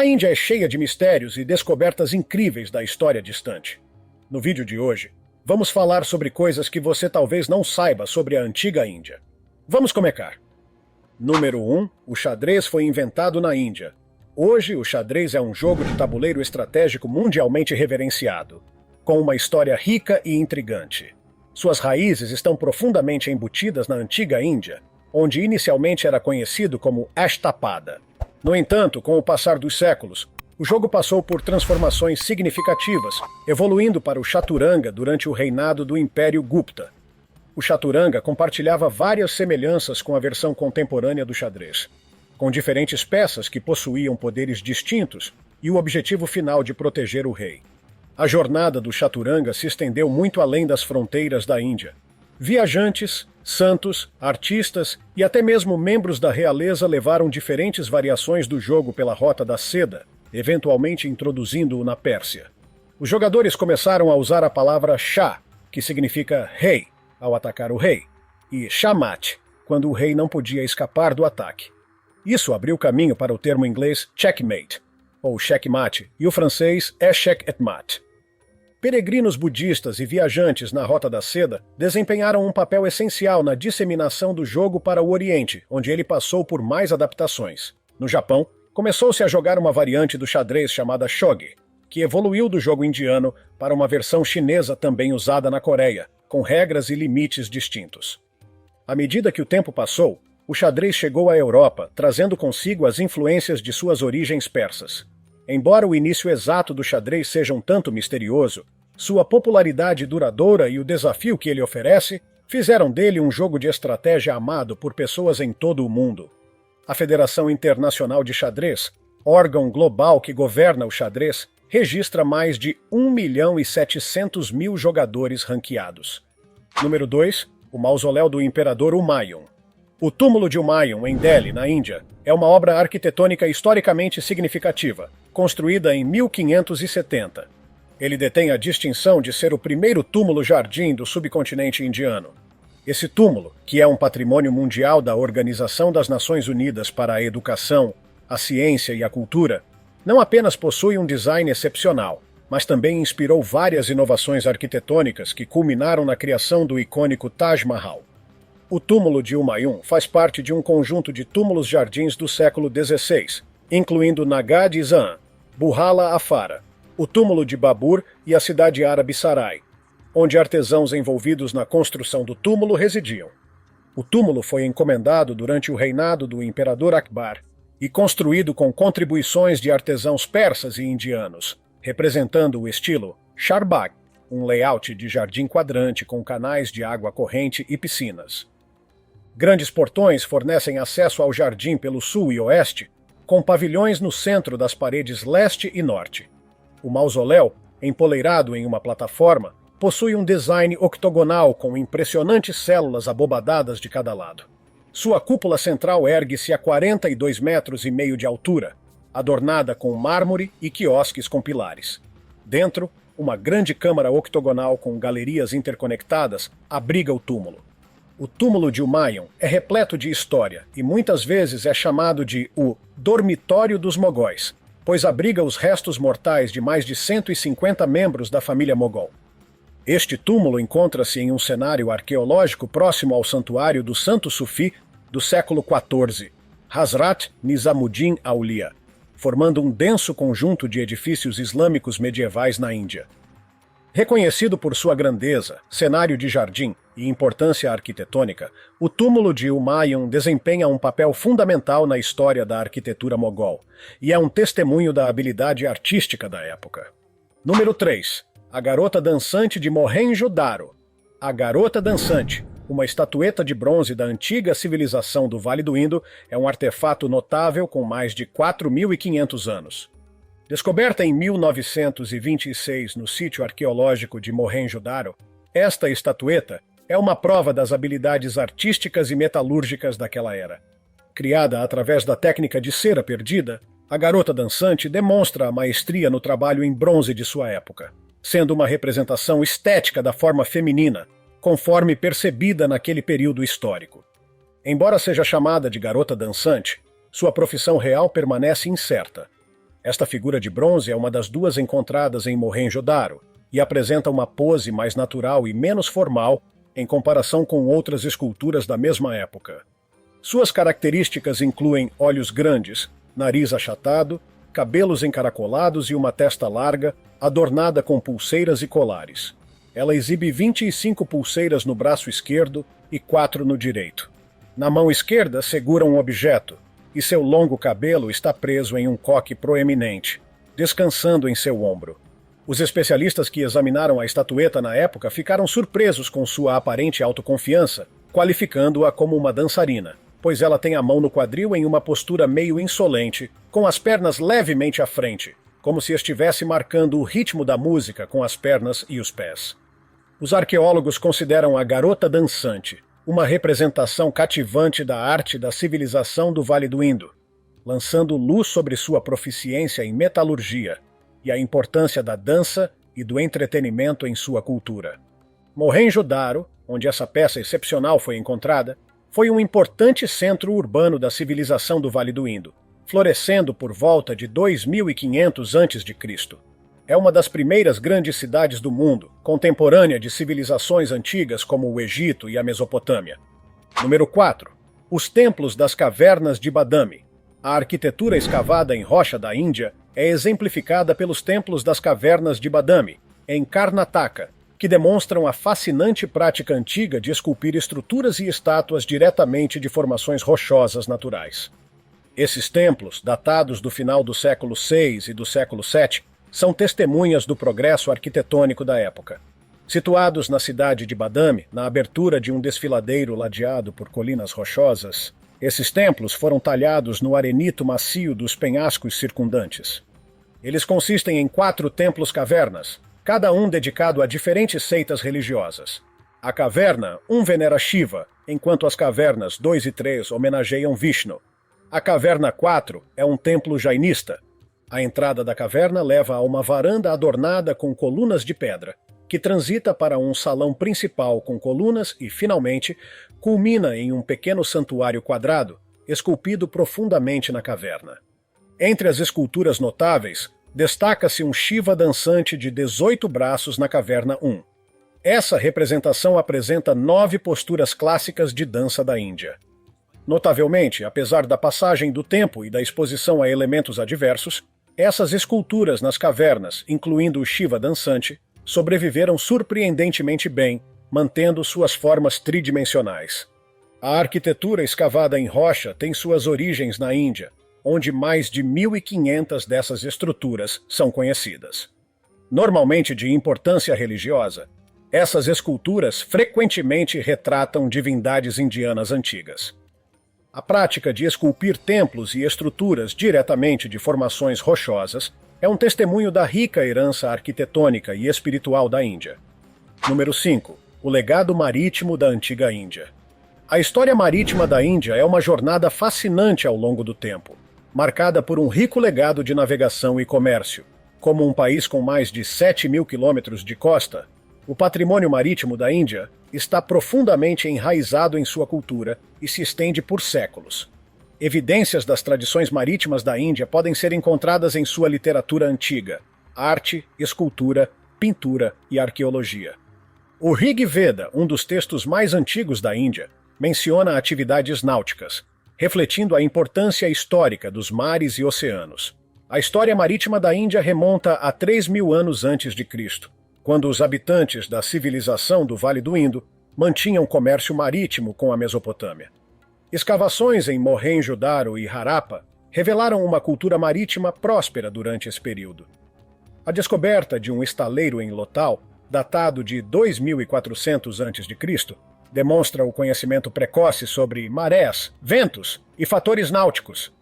A Índia é cheia de mistérios e descobertas incríveis da história distante. No vídeo de hoje, vamos falar sobre coisas que você talvez não saiba sobre a antiga Índia. Vamos começar! Número 1. O xadrez foi inventado na Índia. Hoje, o xadrez é um jogo de tabuleiro estratégico mundialmente reverenciado, com uma história rica e intrigante. Suas raízes estão profundamente embutidas na antiga Índia, onde inicialmente era conhecido como Ashtapada. No entanto, com o passar dos séculos, o jogo passou por transformações significativas, evoluindo para o chaturanga durante o reinado do Império Gupta. O chaturanga compartilhava várias semelhanças com a versão contemporânea do xadrez, com diferentes peças que possuíam poderes distintos e o objetivo final de proteger o rei. A jornada do chaturanga se estendeu muito além das fronteiras da Índia. Viajantes, santos, artistas e até mesmo membros da realeza levaram diferentes variações do jogo pela Rota da Seda, eventualmente introduzindo-o na Pérsia. Os jogadores começaram a usar a palavra Shah, que significa rei, ao atacar o rei, e Shamat, quando o rei não podia escapar do ataque. Isso abriu caminho para o termo inglês checkmate, ou checkmate, e o francês échec et mat. Peregrinos budistas e viajantes na Rota da Seda desempenharam um papel essencial na disseminação do jogo para o Oriente, onde ele passou por mais adaptações. No Japão, começou-se a jogar uma variante do xadrez chamada shogi, que evoluiu do jogo indiano para uma versão chinesa também usada na Coreia, com regras e limites distintos. À medida que o tempo passou, o xadrez chegou à Europa, trazendo consigo as influências de suas origens persas. Embora o início exato do xadrez seja um tanto misterioso, sua popularidade duradoura e o desafio que ele oferece fizeram dele um jogo de estratégia amado por pessoas em todo o mundo. A Federação Internacional de Xadrez, órgão global que governa o xadrez, registra mais de 1.700.000 jogadores ranqueados. Número 2. O Mausoléu do Imperador Humayun. O túmulo de Humayun, em Delhi, na Índia, é uma obra arquitetônica historicamente significativa, construída em 1570. Ele detém a distinção de ser o primeiro túmulo-jardim do subcontinente indiano. Esse túmulo, que é um patrimônio mundial da Organização das Nações Unidas para a Educação, a Ciência e a Cultura, não apenas possui um design excepcional, mas também inspirou várias inovações arquitetônicas que culminaram na criação do icônico Taj Mahal. O túmulo de Humayun faz parte de um conjunto de túmulos-jardins do século XVI, incluindo Nagad-e-Zan, Burhala Afara, o túmulo de Babur e a cidade árabe Sarai, onde artesãos envolvidos na construção do túmulo residiam. O túmulo foi encomendado durante o reinado do imperador Akbar e construído com contribuições de artesãos persas e indianos, representando o estilo Charbagh, um layout de jardim quadrante com canais de água corrente e piscinas. Grandes portões fornecem acesso ao jardim pelo sul e oeste, com pavilhões no centro das paredes leste e norte. O mausoléu, empoleirado em uma plataforma, possui um design octogonal com impressionantes células abobadadas de cada lado. Sua cúpula central ergue-se a 42,5 metros de altura, adornada com mármore e quiosques com pilares. Dentro, uma grande câmara octogonal com galerias interconectadas abriga o túmulo. O túmulo de Humayun é repleto de história e muitas vezes é chamado de o Dormitório dos Mogóis, pois abriga os restos mortais de mais de 150 membros da família mogol. Este túmulo encontra-se em um cenário arqueológico próximo ao santuário do Santo Sufi do século XIV, Hazrat Nizamuddin Aulia, formando um denso conjunto de edifícios islâmicos medievais na Índia. Reconhecido por sua grandeza, cenário de jardim e importância arquitetônica, o túmulo de Humayun desempenha um papel fundamental na história da arquitetura mogol e é um testemunho da habilidade artística da época. Número 3. A Garota Dançante de Mohenjo-Daro. A Garota Dançante, uma estatueta de bronze da antiga civilização do Vale do Indo, é um artefato notável com mais de 4.500 anos. Descoberta em 1926 no sítio arqueológico de Mohenjo-Daro, esta estatueta é uma prova das habilidades artísticas e metalúrgicas daquela era. Criada através da técnica de cera perdida, a garota dançante demonstra a maestria no trabalho em bronze de sua época, sendo uma representação estética da forma feminina, conforme percebida naquele período histórico. Embora seja chamada de garota dançante, sua profissão real permanece incerta. Esta figura de bronze é uma das duas encontradas em Mohenjo-Daro e apresenta uma pose mais natural e menos formal em comparação com outras esculturas da mesma época. Suas características incluem olhos grandes, nariz achatado, cabelos encaracolados e uma testa larga, adornada com pulseiras e colares. Ela exibe 25 pulseiras no braço esquerdo e 4 no direito. Na mão esquerda segura um objeto, e seu longo cabelo está preso em um coque proeminente, descansando em seu ombro. Os especialistas que examinaram a estatueta na época ficaram surpresos com sua aparente autoconfiança, qualificando-a como uma dançarina, pois ela tem a mão no quadril em uma postura meio insolente, com as pernas levemente à frente, como se estivesse marcando o ritmo da música com as pernas e os pés. Os arqueólogos consideram a garota dançante uma representação cativante da arte da civilização do Vale do Indo, lançando luz sobre sua proficiência em metalurgia e a importância da dança e do entretenimento em sua cultura. Mohenjo-Daro, onde essa peça excepcional foi encontrada, foi um importante centro urbano da civilização do Vale do Indo, florescendo por volta de 2500 a.C. É uma das primeiras grandes cidades do mundo, contemporânea de civilizações antigas como o Egito e a Mesopotâmia. Número 4. Os Templos das Cavernas de Badami. A arquitetura escavada em rocha da Índia é exemplificada pelos Templos das Cavernas de Badami, em Karnataka, que demonstram a fascinante prática antiga de esculpir estruturas e estátuas diretamente de formações rochosas naturais. Esses templos, datados do final do século VI e do século VII, são testemunhas do progresso arquitetônico da época. Situados na cidade de Badami, na abertura de um desfiladeiro ladeado por colinas rochosas, esses templos foram talhados no arenito macio dos penhascos circundantes. Eles consistem em 4 templos-cavernas, cada um dedicado a diferentes seitas religiosas. A caverna 1 venera Shiva, enquanto as cavernas 2 e 3 homenageiam Vishnu. A caverna 4 é um templo jainista. A entrada da caverna leva a uma varanda adornada com colunas de pedra, que transita para um salão principal com colunas e, finalmente, culmina em um pequeno santuário quadrado, esculpido profundamente na caverna. Entre as esculturas notáveis, destaca-se um Shiva dançante de 18 braços na caverna 1. Essa representação apresenta 9 posturas clássicas de dança da Índia. Notavelmente, apesar da passagem do tempo e da exposição a elementos adversos, essas esculturas nas cavernas, incluindo o Shiva dançante, sobreviveram surpreendentemente bem, mantendo suas formas tridimensionais. A arquitetura escavada em rocha tem suas origens na Índia, onde mais de 1.500 dessas estruturas são conhecidas. Normalmente de importância religiosa, essas esculturas frequentemente retratam divindades indianas antigas. A prática de esculpir templos e estruturas diretamente de formações rochosas é um testemunho da rica herança arquitetônica e espiritual da Índia. Número 5. O legado marítimo da antiga Índia. A história marítima da Índia é uma jornada fascinante ao longo do tempo, marcada por um rico legado de navegação e comércio. Como um país com mais de 7.000 quilômetros de costa, o patrimônio marítimo da Índia está profundamente enraizado em sua cultura e se estende por séculos. Evidências das tradições marítimas da Índia podem ser encontradas em sua literatura antiga, arte, escultura, pintura e arqueologia. O Rig Veda, um dos textos mais antigos da Índia, menciona atividades náuticas, refletindo a importância histórica dos mares e oceanos. A história marítima da Índia remonta a 3.000 anos antes de Cristo, quando os habitantes da civilização do Vale do Indo mantinham comércio marítimo com a Mesopotâmia. Escavações em Mohenjo-Daro e Harappa revelaram uma cultura marítima próspera durante esse período. A descoberta de um estaleiro em Lotal, datado de 2400 a.C., demonstra o conhecimento precoce sobre marés, ventos e fatores náuticos.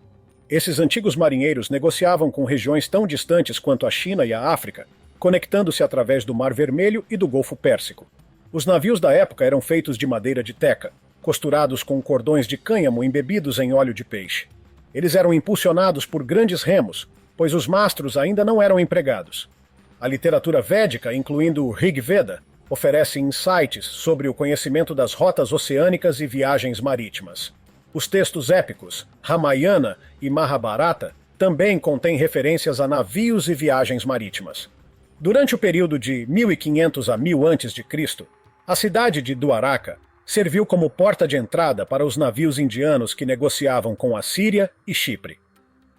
Esses antigos marinheiros negociavam com regiões tão distantes quanto a China e a África, conectando-se através do Mar Vermelho e do Golfo Pérsico. Os navios da época eram feitos de madeira de teca, costurados com cordões de cânhamo embebidos em óleo de peixe. Eles eram impulsionados por grandes remos, pois os mastros ainda não eram empregados. A literatura védica, incluindo o Rig Veda, oferece insights sobre o conhecimento das rotas oceânicas e viagens marítimas. Os textos épicos, Ramayana e Mahabharata, também contém referências a navios e viagens marítimas. Durante o período de 1500 a 1000 a.C., a cidade de Dwaraka serviu como porta de entrada para os navios indianos que negociavam com a Síria e Chipre.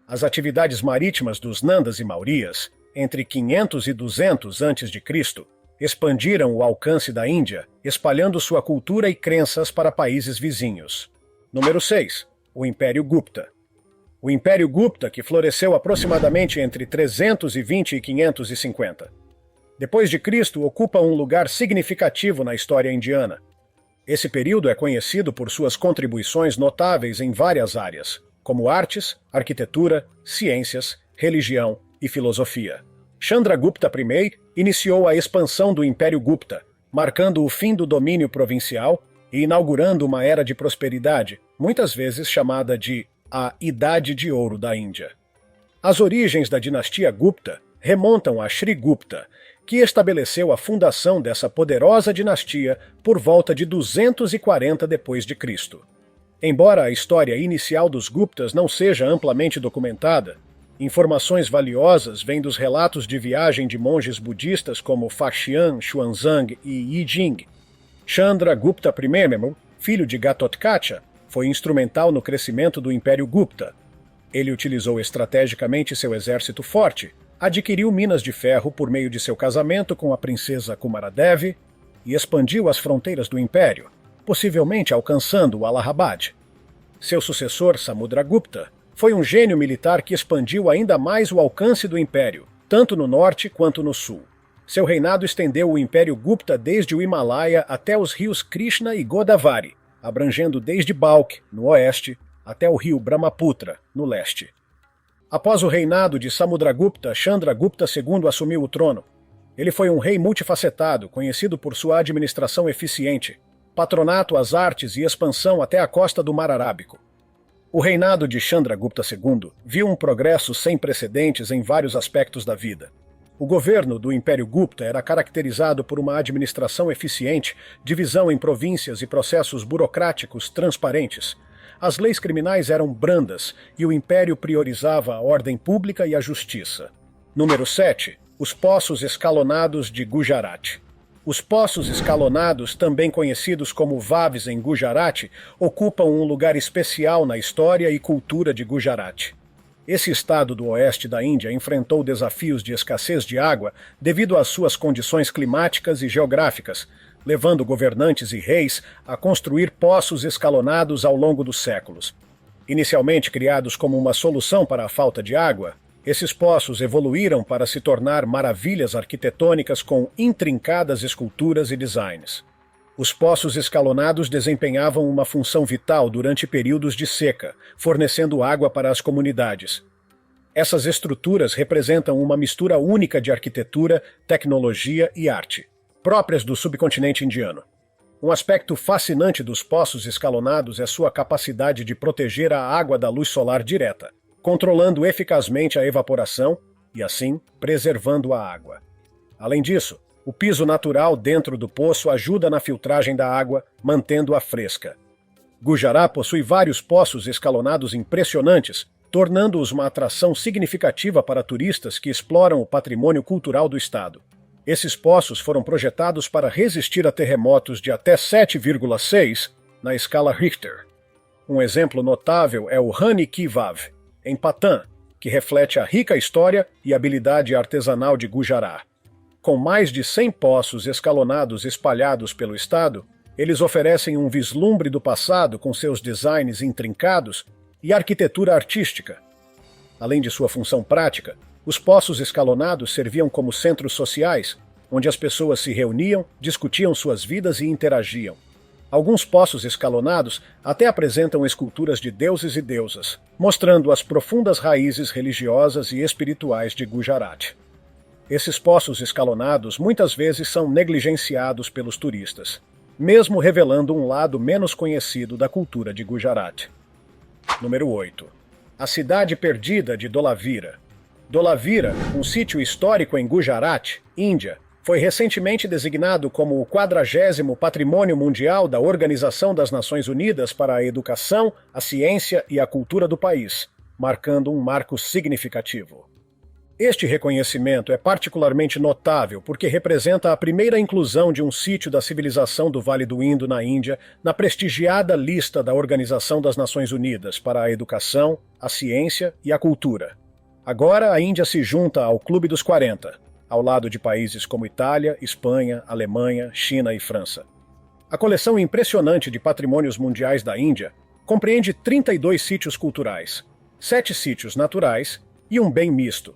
As atividades marítimas dos Nandas e Maurias, entre 500 e 200 a.C., expandiram o alcance da Índia, espalhando sua cultura e crenças para países vizinhos. Número 6. O Império Gupta. O Império Gupta, que floresceu aproximadamente entre 320 e 550. Depois de Cristo, ocupa um lugar significativo na história indiana. Esse período é conhecido por suas contribuições notáveis em várias áreas, como artes, arquitetura, ciências, religião e filosofia. Chandragupta I iniciou a expansão do Império Gupta, marcando o fim do domínio provincial e inaugurando uma era de prosperidade, muitas vezes chamada de a Idade de Ouro da Índia. As origens da dinastia Gupta remontam a Sri Gupta, que estabeleceu a fundação dessa poderosa dinastia por volta de 240 d.C. Embora a história inicial dos Guptas não seja amplamente documentada, informações valiosas vêm dos relatos de viagem de monges budistas como Faxian, Xuanzang e Yijing. Chandragupta I, filho de Gatotkacha, foi instrumental no crescimento do Império Gupta. Ele utilizou estrategicamente seu exército forte, adquiriu minas de ferro por meio de seu casamento com a princesa Kumaradevi e expandiu as fronteiras do império, possivelmente alcançando Allahabad. Seu sucessor, Samudragupta, foi um gênio militar que expandiu ainda mais o alcance do império, tanto no norte quanto no sul. Seu reinado estendeu o Império Gupta desde o Himalaia até os rios Krishna e Godavari, abrangendo desde Balkh, no oeste, até o rio Brahmaputra, no leste. Após o reinado de Samudragupta, Chandragupta II assumiu o trono. Ele foi um rei multifacetado, conhecido por sua administração eficiente, patronato às artes e expansão até a costa do Mar Arábico. O reinado de Chandragupta II viu um progresso sem precedentes em vários aspectos da vida. O governo do Império Gupta era caracterizado por uma administração eficiente, divisão em províncias e processos burocráticos transparentes. As leis criminais eram brandas e o império priorizava a ordem pública e a justiça. Número 7. Os Poços Escalonados de Gujarat. Os Poços Escalonados, também conhecidos como Vavs em Gujarat, ocupam um lugar especial na história e cultura de Gujarat. Esse estado do oeste da Índia enfrentou desafios de escassez de água devido às suas condições climáticas e geográficas, levando governantes e reis a construir poços escalonados ao longo dos séculos. Inicialmente criados como uma solução para a falta de água, esses poços evoluíram para se tornar maravilhas arquitetônicas com intrincadas esculturas e designs. Os poços escalonados desempenhavam uma função vital durante períodos de seca, fornecendo água para as comunidades. Essas estruturas representam uma mistura única de arquitetura, tecnologia e arte, próprias do subcontinente indiano. Um aspecto fascinante dos poços escalonados é sua capacidade de proteger a água da luz solar direta, controlando eficazmente a evaporação e, assim, preservando a água. Além disso, o piso natural dentro do poço ajuda na filtragem da água, mantendo-a fresca. Gujarat possui vários poços escalonados impressionantes, tornando-os uma atração significativa para turistas que exploram o patrimônio cultural do estado. Esses poços foram projetados para resistir a terremotos de até 7,6 na escala Richter. Um exemplo notável é o Rani Ki Vav, em Patan, que reflete a rica história e habilidade artesanal de Gujarat. Com mais de 100 poços escalonados espalhados pelo estado, eles oferecem um vislumbre do passado com seus designs intrincados e arquitetura artística. Além de sua função prática, os poços escalonados serviam como centros sociais, onde as pessoas se reuniam, discutiam suas vidas e interagiam. Alguns poços escalonados até apresentam esculturas de deuses e deusas, mostrando as profundas raízes religiosas e espirituais de Gujarat. Esses poços escalonados muitas vezes são negligenciados pelos turistas, mesmo revelando um lado menos conhecido da cultura de Gujarat. Número 8. A cidade perdida de Dholavira. Dholavira, um sítio histórico em Gujarat, Índia, foi recentemente designado como o 40º Patrimônio Mundial da Organização das Nações Unidas para a Educação, a Ciência e a Cultura do país, marcando um marco significativo. Este reconhecimento é particularmente notável porque representa a primeira inclusão de um sítio da civilização do Vale do Indo na Índia na prestigiada lista da Organização das Nações Unidas para a Educação, a Ciência e a Cultura. Agora a Índia se junta ao Clube dos 40, ao lado de países como Itália, Espanha, Alemanha, China e França. A coleção impressionante de patrimônios mundiais da Índia compreende 32 sítios culturais, 7 sítios naturais e um bem misto.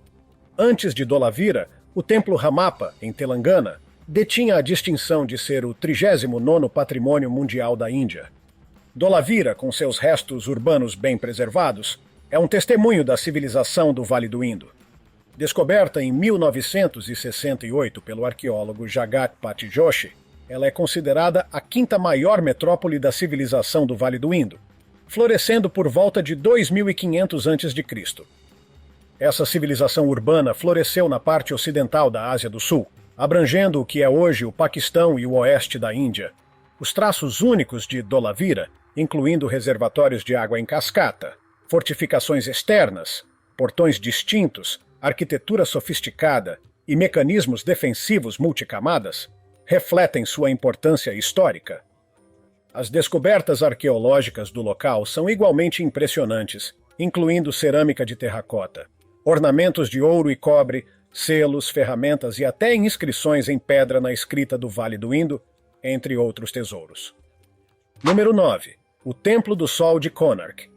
Antes de Dholavira, o Templo Ramappa, em Telangana, detinha a distinção de ser o 39º Patrimônio Mundial da Índia. Dholavira, com seus restos urbanos bem preservados, é um testemunho da civilização do Vale do Indo. Descoberta em 1968 pelo arqueólogo Jagat Pati Joshi, ela é considerada a 5ª maior metrópole da civilização do Vale do Indo, florescendo por volta de 2500 a.C. Essa civilização urbana floresceu na parte ocidental da Ásia do Sul, abrangendo o que é hoje o Paquistão e o oeste da Índia. Os traços únicos de Dholavira, incluindo reservatórios de água em cascata, fortificações externas, portões distintos, arquitetura sofisticada e mecanismos defensivos multicamadas, refletem sua importância histórica. As descobertas arqueológicas do local são igualmente impressionantes, incluindo cerâmica de terracota, ornamentos de ouro e cobre, selos, ferramentas e até inscrições em pedra na escrita do Vale do Indo, entre outros tesouros. Número 9. O Templo do Sol de Konark.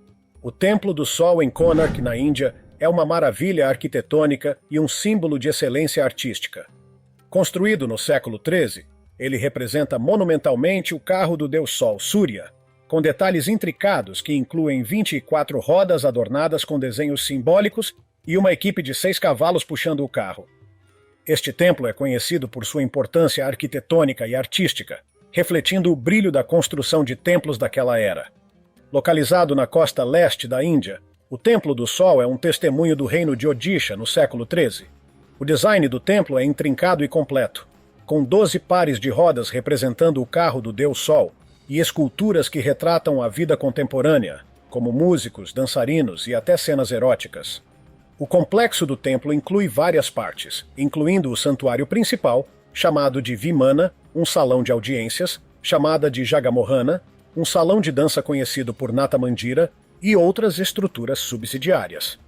O Templo do Sol em Konark, na Índia, é uma maravilha arquitetônica e um símbolo de excelência artística. Construído no século XIII, ele representa monumentalmente o carro do deus Sol, Surya, com detalhes intricados que incluem 24 rodas adornadas com desenhos simbólicos e uma equipe de 6 cavalos puxando o carro. Este templo é conhecido por sua importância arquitetônica e artística, refletindo o brilho da construção de templos daquela era. Localizado na costa leste da Índia, o Templo do Sol é um testemunho do reino de Odisha no século XIII. O design do templo é intrincado e completo, com 12 pares de rodas representando o carro do deus Sol e esculturas que retratam a vida contemporânea, como músicos, dançarinos e até cenas eróticas. O complexo do templo inclui várias partes, incluindo o santuário principal, chamado de Vimana, um salão de audiências, chamada de Jagamohana, um salão de dança conhecido por Nata Mandira, e outras estruturas subsidiárias.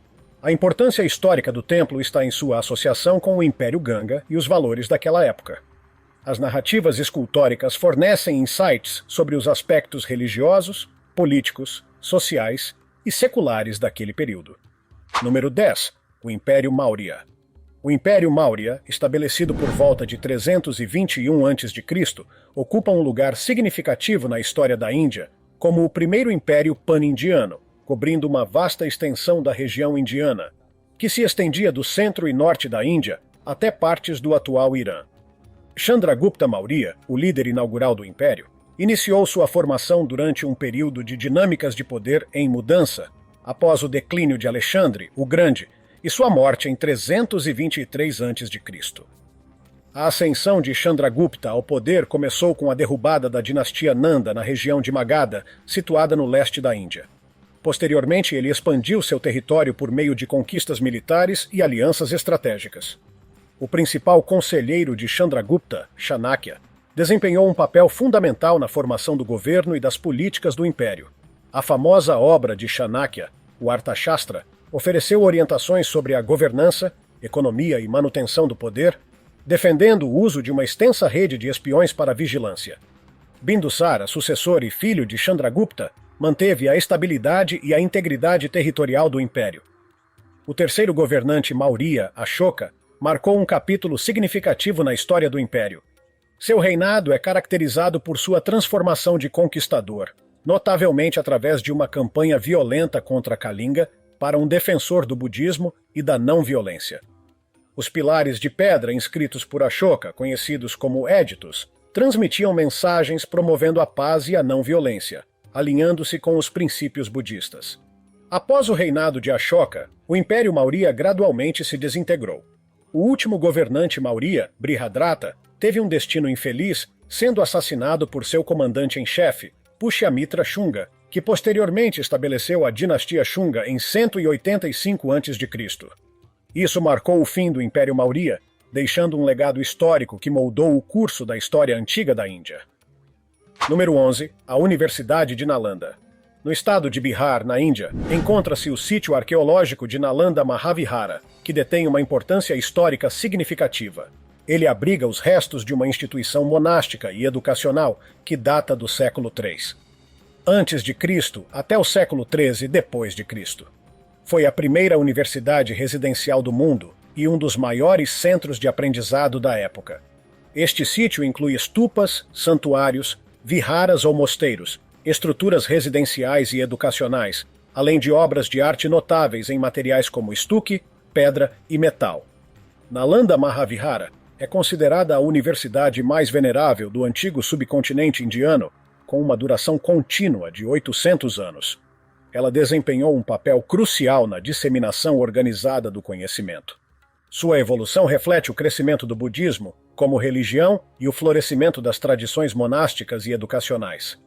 A importância histórica do templo está em sua associação com o Império Ganga e os valores daquela época. As narrativas escultóricas fornecem insights sobre os aspectos religiosos, políticos, sociais e seculares daquele período. Número 10. O Império Maurya. O Império Maurya, estabelecido por volta de 321 a.C., ocupa um lugar significativo na história da Índia como o primeiro império pan-indiano, cobrindo uma vasta extensão da região indiana, que se estendia do centro e norte da Índia até partes do atual Irã. Chandragupta Maurya, o líder inaugural do império, iniciou sua formação durante um período de dinâmicas de poder em mudança, após o declínio de Alexandre, o Grande, e sua morte em 323 a.C. A ascensão de Chandragupta ao poder começou com a derrubada da dinastia Nanda na região de Magadha, situada no leste da Índia. Posteriormente, ele expandiu seu território por meio de conquistas militares e alianças estratégicas. O principal conselheiro de Chandragupta, Chanakya, desempenhou um papel fundamental na formação do governo e das políticas do império. A famosa obra de Chanakya, o Arthashastra, ofereceu orientações sobre a governança, economia e manutenção do poder, defendendo o uso de uma extensa rede de espiões para vigilância. Bindusara, sucessor e filho de Chandragupta, manteve a estabilidade e a integridade territorial do império. O terceiro governante Maurya, Ashoka, marcou um capítulo significativo na história do império. Seu reinado é caracterizado por sua transformação de conquistador, notavelmente através de uma campanha violenta contra Kalinga para um defensor do budismo e da não-violência. Os pilares de pedra inscritos por Ashoka, conhecidos como éditos, transmitiam mensagens promovendo a paz e a não-violência, alinhando-se com os princípios budistas. Após o reinado de Ashoka, o Império Maurya gradualmente se desintegrou. O último governante Maurya, Brihadrata, teve um destino infeliz, sendo assassinado por seu comandante em chefe, Pushyamitra Shunga, que posteriormente estabeleceu a dinastia Shunga em 185 a.C. Isso marcou o fim do Império Maurya, deixando um legado histórico que moldou o curso da história antiga da Índia. Número 11. A Universidade de Nalanda. No estado de Bihar, na Índia, encontra-se o sítio arqueológico de Nalanda Mahavihara, que detém uma importância histórica significativa. Ele abriga os restos de uma instituição monástica e educacional que data do século III. Antes de Cristo até o século XIII depois de Cristo. Foi a primeira universidade residencial do mundo e um dos maiores centros de aprendizado da época. Este sítio inclui stupas, santuários, viharas ou mosteiros, estruturas residenciais e educacionais, além de obras de arte notáveis em materiais como estuque, pedra e metal. Nalanda Mahavihara é considerada a universidade mais venerável do antigo subcontinente indiano, com uma duração contínua de 800 anos. Ela desempenhou um papel crucial na disseminação organizada do conhecimento. Sua evolução reflete o crescimento do budismo como religião e o florescimento das tradições monásticas e educacionais.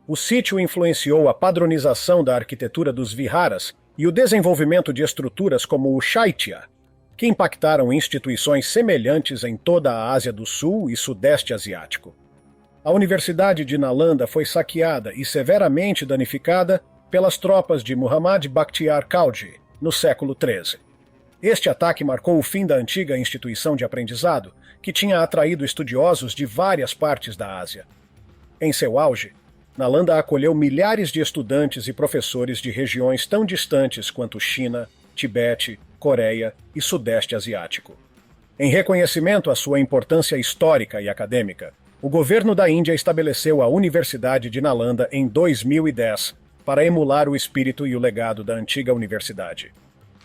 O sítio influenciou a padronização da arquitetura dos viharas e o desenvolvimento de estruturas como o Chaitya, que impactaram instituições semelhantes em toda a Ásia do Sul e Sudeste Asiático. A Universidade de Nalanda foi saqueada e severamente danificada pelas tropas de Muhammad Bakhtiar Khalji no século XIII. Este ataque marcou o fim da antiga instituição de aprendizado, que tinha atraído estudiosos de várias partes da Ásia. Em seu auge, Nalanda acolheu milhares de estudantes e professores de regiões tão distantes quanto China, Tibete, Coreia e Sudeste Asiático. Em reconhecimento à sua importância histórica e acadêmica, o governo da Índia estabeleceu a Universidade de Nalanda em 2010 para emular o espírito e o legado da antiga universidade.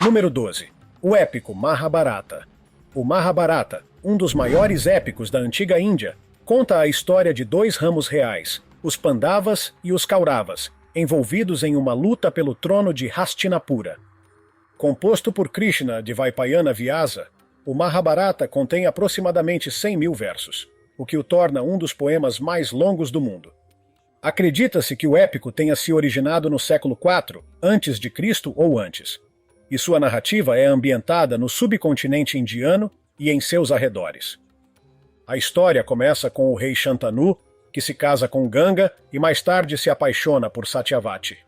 Número 12. O épico Mahabharata. O Mahabharata, um dos maiores épicos da antiga Índia, conta a história de dois ramos reais, os Pandavas e os Kauravas, envolvidos em uma luta pelo trono de Hastinapura. Composto por Krishna de Vaipayana Vyasa, o Mahabharata contém aproximadamente 100.000 versos, o que o torna um dos poemas mais longos do mundo. Acredita-se que o épico tenha se originado no século IV, antes de Cristo ou antes, e sua narrativa é ambientada no subcontinente indiano e em seus arredores. A história começa com o rei Shantanu, que se casa com Ganga e mais tarde se apaixona por Satyavati.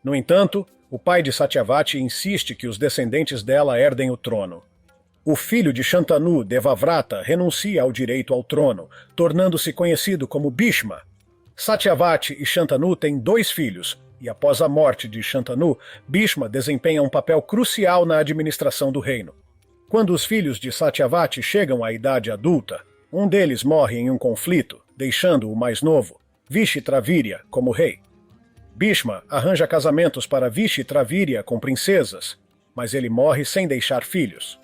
No entanto, o pai de Satyavati insiste que os descendentes dela herdem o trono. O filho de Shantanu, Devavrata, renuncia ao direito ao trono, tornando-se conhecido como Bhishma. Satyavati e Shantanu têm 2 filhos, e após a morte de Shantanu, Bhishma desempenha um papel crucial na administração do reino. Quando os filhos de Satyavati chegam à idade adulta, um deles morre em um conflito, deixando o mais novo, Vishitravirya, como rei. Bhishma arranja casamentos para Vishitravirya com princesas, mas ele morre sem deixar filhos.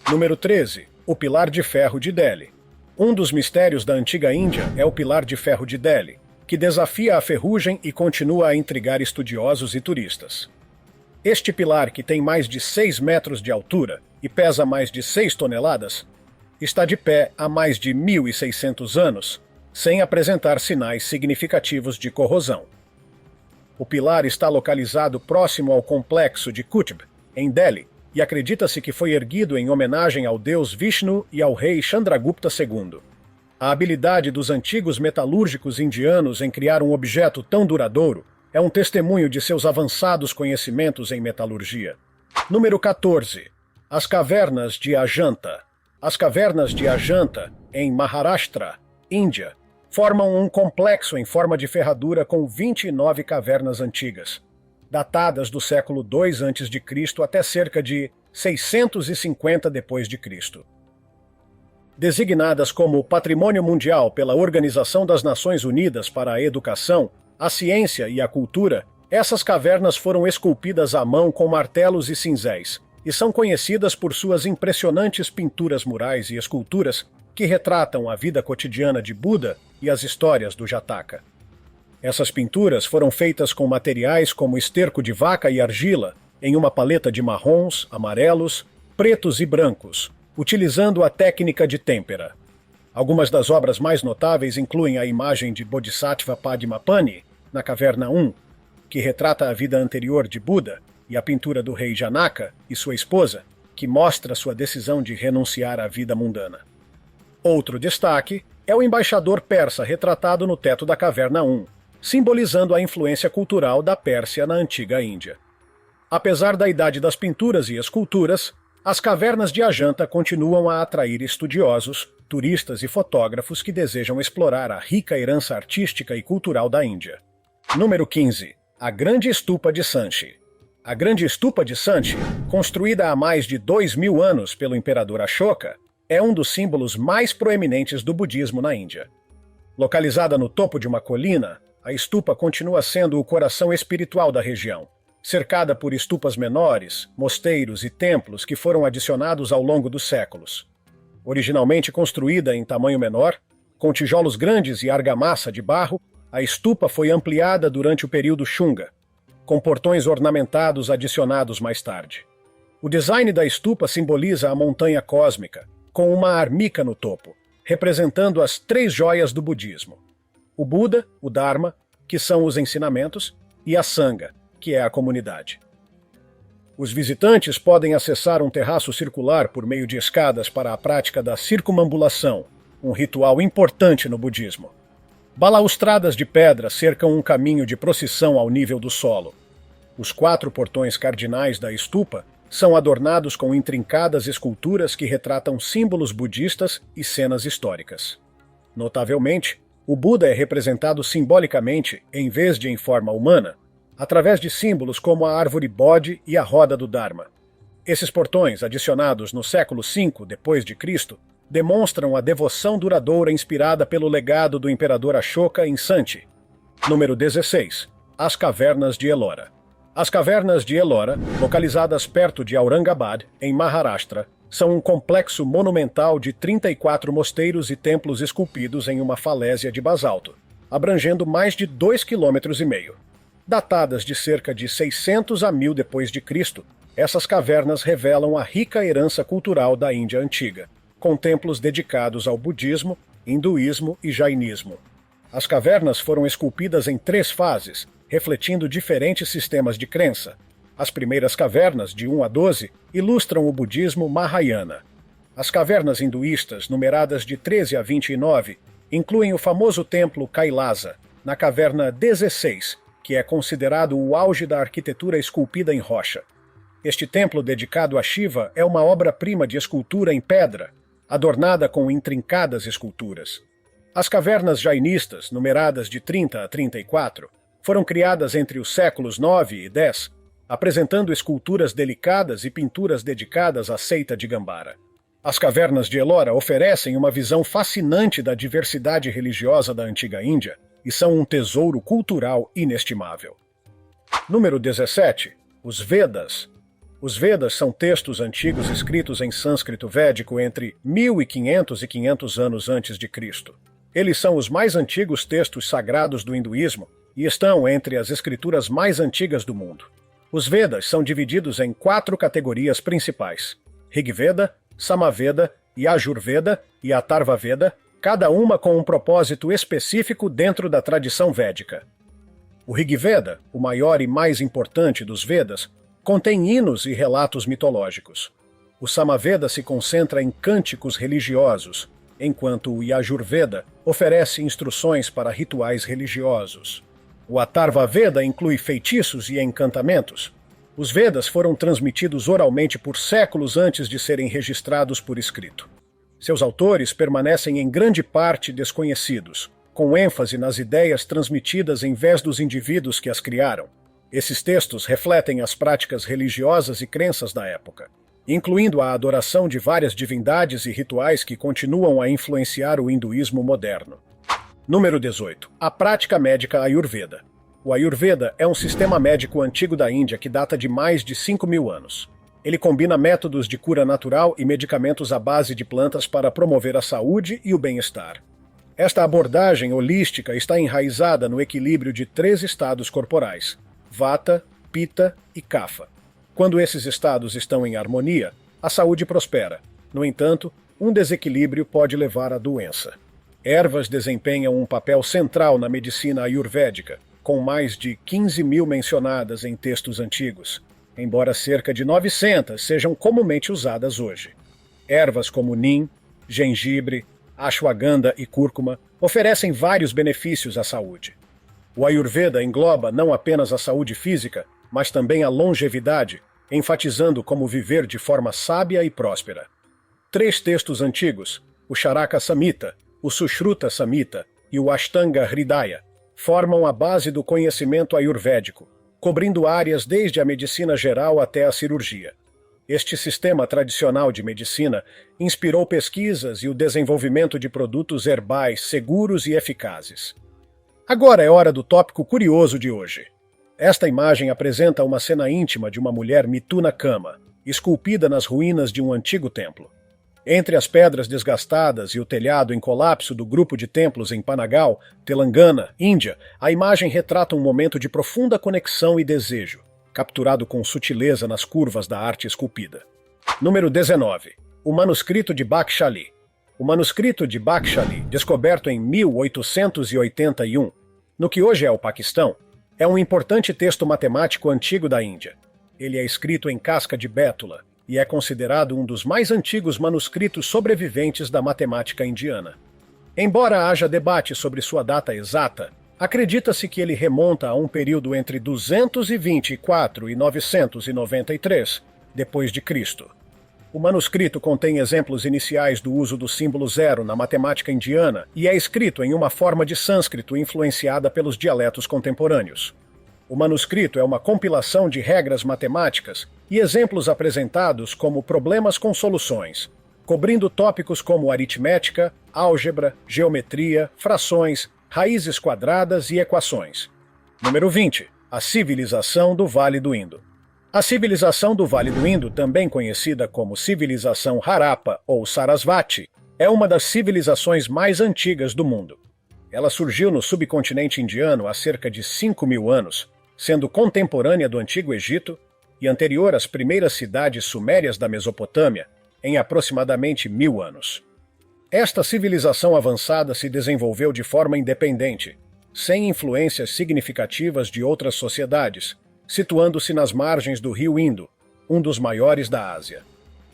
Número 13. O Pilar de Ferro de Delhi. Um dos mistérios da antiga Índia é o Pilar de Ferro de Delhi, que desafia a ferrugem e continua a intrigar estudiosos e turistas. Este pilar, que tem mais de 6 metros de altura e pesa mais de 6 toneladas, está de pé há mais de 1.600 anos, sem apresentar sinais significativos de corrosão. O pilar está localizado próximo ao complexo de Qutb, em Delhi, e acredita-se que foi erguido em homenagem ao deus Vishnu e ao rei Chandragupta II. A habilidade dos antigos metalúrgicos indianos em criar um objeto tão duradouro é um testemunho de seus avançados conhecimentos em metalurgia. Número 14. As Cavernas de Ajanta. As Cavernas de Ajanta, em Maharashtra, Índia, formam um complexo em forma de ferradura com 29 cavernas antigas, datadas do século II a.C. até cerca de 650 d.C. Designadas como Patrimônio Mundial pela Organização das Nações Unidas para a Educação, a Ciência e a Cultura, essas cavernas foram esculpidas à mão com martelos e cinzéis, e são conhecidas por suas impressionantes pinturas murais e esculturas que retratam a vida cotidiana de Buda e as histórias do Jataka. Essas pinturas foram feitas com materiais como esterco de vaca e argila, em uma paleta de marrons, amarelos, pretos e brancos, utilizando a técnica de têmpera. Algumas das obras mais notáveis incluem a imagem de Bodhisattva Padmapani, na Caverna 1, que retrata a vida anterior de Buda, e a pintura do rei Janaka e sua esposa, que mostra sua decisão de renunciar à vida mundana. Outro destaque é o embaixador persa retratado no teto da Caverna 1, simbolizando a influência cultural da Pérsia na antiga Índia. Apesar da idade das pinturas e esculturas, as cavernas de Ajanta continuam a atrair estudiosos, turistas e fotógrafos que desejam explorar a rica herança artística e cultural da Índia. Número 15. A Grande Stupa de Sanchi. A Grande Stupa de Sanchi, construída há mais de 2000 anos pelo imperador Ashoka, é um dos símbolos mais proeminentes do budismo na Índia. Localizada no topo de uma colina, a stupa continua sendo o coração espiritual da região, cercada por stupas menores, mosteiros e templos que foram adicionados ao longo dos séculos. Originalmente construída em tamanho menor, com tijolos grandes e argamassa de barro, a stupa foi ampliada durante o período Shunga, com portões ornamentados adicionados mais tarde. O design da stupa simboliza a montanha cósmica, com uma armica no topo, representando as 3 joias do budismo: o Buda, o Dharma, que são os ensinamentos, e a Sangha, que é a comunidade. Os visitantes podem acessar um terraço circular por meio de escadas para a prática da circumambulação, um ritual importante no budismo. Balaustradas de pedra cercam um caminho de procissão ao nível do solo. Os 4 portões cardinais da stupa são adornados com intrincadas esculturas que retratam símbolos budistas e cenas históricas. Notavelmente, o Buda é representado simbolicamente, em vez de em forma humana, através de símbolos como a árvore bode e a roda do Dharma. Esses portões, adicionados no século V d.C., demonstram a devoção duradoura inspirada pelo legado do imperador Ashoka em Sanchi. Número 16. As Cavernas de Ellora. As Cavernas de Ellora, localizadas perto de Aurangabad, em Maharashtra, são um complexo monumental de 34 mosteiros e templos esculpidos em uma falésia de basalto, abrangendo mais de 2,5 km. Datadas de cerca de 600 a 1000 d.C., essas cavernas revelam a rica herança cultural da Índia antiga, com templos dedicados ao budismo, hinduísmo e jainismo. As cavernas foram esculpidas em 3 fases, refletindo diferentes sistemas de crença. As primeiras cavernas, de 1 a 12, ilustram o budismo Mahayana. As cavernas hinduístas, numeradas de 13 a 29, incluem o famoso templo Kailasa, na caverna 16, que é considerado o auge da arquitetura esculpida em rocha. Este templo dedicado a Shiva é uma obra-prima de escultura em pedra, adornada com intrincadas esculturas. As cavernas jainistas, numeradas de 30 a 34, foram criadas entre os séculos 9 e 10, apresentando esculturas delicadas e pinturas dedicadas à seita de Gambara. As cavernas de Ellora oferecem uma visão fascinante da diversidade religiosa da antiga Índia e são um tesouro cultural inestimável. Número 17. Os Vedas. Os Vedas são textos antigos escritos em sânscrito védico entre 1500 e 500 anos antes de Cristo. Eles são os mais antigos textos sagrados do hinduísmo e estão entre as escrituras mais antigas do mundo. Os Vedas são divididos em 4 categorias principais: Rigveda, Samaveda, Yajurveda e Atharvaveda, cada uma com um propósito específico dentro da tradição védica. O Rigveda, o maior e mais importante dos Vedas, contém hinos e relatos mitológicos. O Samaveda se concentra em cânticos religiosos, enquanto o Yajurveda oferece instruções para rituais religiosos. O Atharvaveda inclui feitiços e encantamentos. Os Vedas foram transmitidos oralmente por séculos antes de serem registrados por escrito. Seus autores permanecem em grande parte desconhecidos, com ênfase nas ideias transmitidas em vez dos indivíduos que as criaram. Esses textos refletem as práticas religiosas e crenças da época, incluindo a adoração de várias divindades e rituais que continuam a influenciar o hinduísmo moderno. Número 18. A prática médica Ayurveda. O Ayurveda é um sistema médico antigo da Índia que data de mais de 5.000 anos. Ele combina métodos de cura natural e medicamentos à base de plantas para promover a saúde e o bem-estar. Esta abordagem holística está enraizada no equilíbrio de 3 estados corporais: Vata, Pitta e Kapha. Quando esses estados estão em harmonia, a saúde prospera. No entanto, um desequilíbrio pode levar à doença. Ervas desempenham um papel central na medicina ayurvédica, com mais de 15 mil mencionadas em textos antigos, embora cerca de 900 sejam comumente usadas hoje. Ervas como nim, gengibre, ashwagandha e cúrcuma oferecem vários benefícios à saúde. O Ayurveda engloba não apenas a saúde física, mas também a longevidade, enfatizando como viver de forma sábia e próspera. 3 textos antigos, o Charaka Samhita, o Sushruta Samhita e o Ashtanga Hridaya, formam a base do conhecimento ayurvédico, cobrindo áreas desde a medicina geral até a cirurgia. Este sistema tradicional de medicina inspirou pesquisas e o desenvolvimento de produtos herbais seguros e eficazes. Agora é hora do tópico curioso de hoje. Esta imagem apresenta uma cena íntima de uma mulher Mithuna Kama, esculpida nas ruínas de um antigo templo. Entre as pedras desgastadas e o telhado em colapso do grupo de templos em Panagal, Telangana, Índia, a imagem retrata um momento de profunda conexão e desejo, capturado com sutileza nas curvas da arte esculpida. Número 19. O manuscrito de Bakhshali. O manuscrito de Bakhshali, descoberto em 1881, no que hoje é o Paquistão, é um importante texto matemático antigo da Índia. Ele é escrito em casca de bétula e é considerado um dos mais antigos manuscritos sobreviventes da matemática indiana. Embora haja debate sobre sua data exata, acredita-se que ele remonta a um período entre 224 e 993 depois de Cristo. O manuscrito contém exemplos iniciais do uso do símbolo zero na matemática indiana e é escrito em uma forma de sânscrito influenciada pelos dialetos contemporâneos. O manuscrito é uma compilação de regras matemáticas e exemplos apresentados como problemas com soluções, cobrindo tópicos como aritmética, álgebra, geometria, frações, raízes quadradas e equações. Número 20. A civilização do Vale do Indo. A civilização do Vale do Indo, também conhecida como civilização Harappa ou Sarasvati, é uma das civilizações mais antigas do mundo. Ela surgiu no subcontinente indiano há cerca de 5.000 anos, sendo contemporânea do Antigo Egito e anterior às primeiras cidades sumérias da Mesopotâmia, em aproximadamente 1.000 anos. Esta civilização avançada se desenvolveu de forma independente, sem influências significativas de outras sociedades, situando-se nas margens do rio Indo, um dos maiores da Ásia.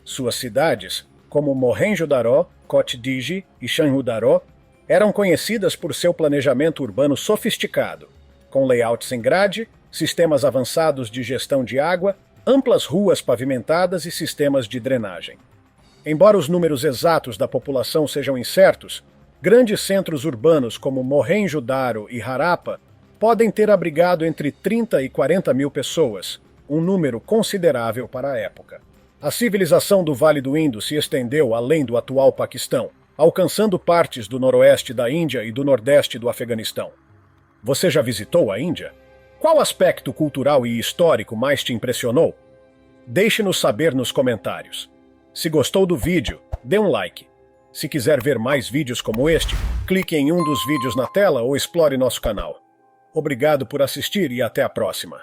Suas cidades, como Mohenjo-Daro, Kotdiji e Shanhu-Daro, eram conhecidas por seu planejamento urbano sofisticado, com layouts em grade, sistemas avançados de gestão de água, amplas ruas pavimentadas e sistemas de drenagem. Embora os números exatos da população sejam incertos, grandes centros urbanos como Mohenjo-Daro e Harappa podem ter abrigado entre 30 e 40 mil pessoas, um número considerável para a época. A civilização do Vale do Indo se estendeu além do atual Paquistão, alcançando partes do noroeste da Índia e do nordeste do Afeganistão. Você já visitou a Índia? Qual aspecto cultural e histórico mais te impressionou? Deixe-nos saber nos comentários. Se gostou do vídeo, dê um like. Se quiser ver mais vídeos como este, clique em um dos vídeos na tela ou explore nosso canal. Obrigado por assistir e até a próxima.